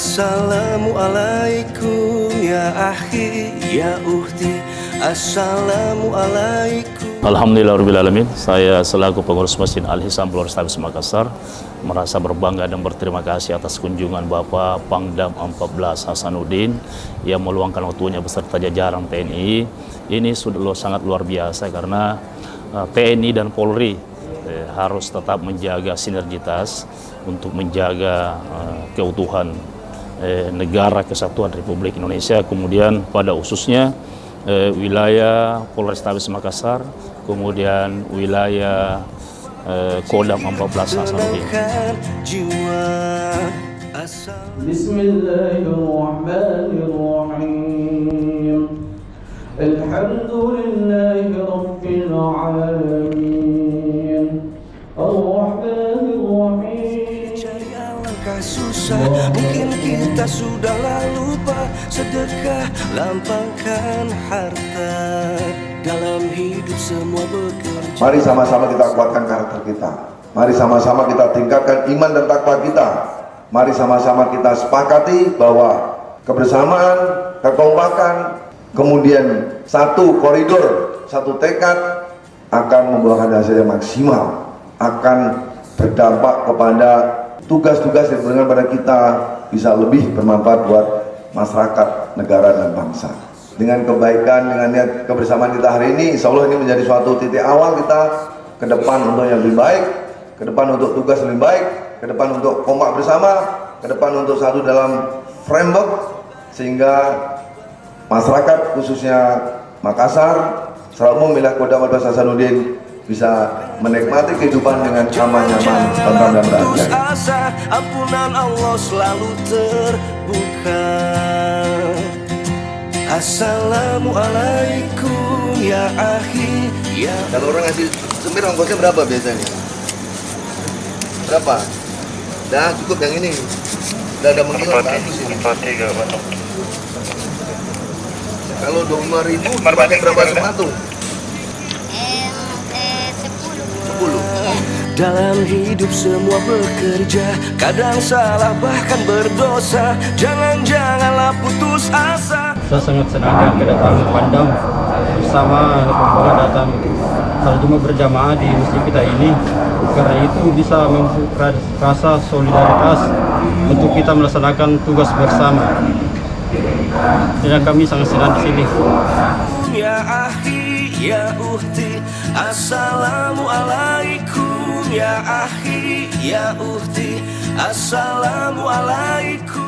Assalamualaikum ya akhi ya ukhti. Assalamualaikum. Alhamdulillahirrahmanirrahim. Saya selaku pengurus Masjid Al-Hisam Polrestabes Makassar merasa berbangga dan berterima kasih atas kunjungan Bapak Pangdam 14 Hasanuddin yang meluangkan waktunya beserta jajaran TNI. Ini sudah sangat luar biasa karena TNI dan Polri harus tetap menjaga sinergitas untuk menjaga keutuhan negara kesatuan Republik Indonesia, kemudian pada khususnya wilayah Polrestabes Makassar, kemudian wilayah Kodam 14 Hasanuddin. Bismillahirrahmanirrahim. Alhamdulillahi rabbil alamin. Ar-Rahmanir-Rahim. Cari alangkah susah, mungkin kita sudah lupa. Sedekah lampangkan harta. Dalam hidup semua bekerja. Mari sama-sama kita kuatkan karakter kita. Mari sama-sama kita tingkatkan iman dan takwa kita. Mari sama-sama kita sepakati bahwa kebersamaan, kekompakan, kemudian satu koridor, satu tekad akan membuahkan hasil yang maksimal, akan berdampak kepada tugas-tugas yang diberikan pada kita bisa lebih bermanfaat buat masyarakat, negara, dan bangsa. Dengan kebaikan, dengan niat kebersamaan kita hari ini, insya Allah ini menjadi suatu titik awal kita ke depan untuk yang lebih baik, ke depan untuk tugas lebih baik, ke depan untuk kompak bersama, ke depan untuk satu dalam framework, sehingga masyarakat khususnya Makassar secara umum wilayah Kodam 14 Hasanuddin bisa menikmati kehidupan dengan aman, nyaman, tentram, dan bahagia. Ampunan Allah selalu terbuka. Assalamualaikum ya akhi ya. Kalau orang ngasih semir ongkosnya berapa biasanya? Berapa? Dah cukup yang ini. Udah ada menghilang bagus ini. 43 batuk. Kalau 25.000 pakai berapa sepatu? 10. Dalam hidup semua bekerja, kadang salah bahkan berdosa. Janganlah putus asa. Saya sangat senang kedatangan Pangdam bersama rombongan datang salat Jumat berjamaah di masjid kita ini, karena itu bisa membuka rasa solidaritas untuk kita melaksanakan tugas bersama. Dan kami sangat senang di sini. Ya akhi ya ukhti. Assalamualaikum ya akhi ya ukhti. Assalamualaikum.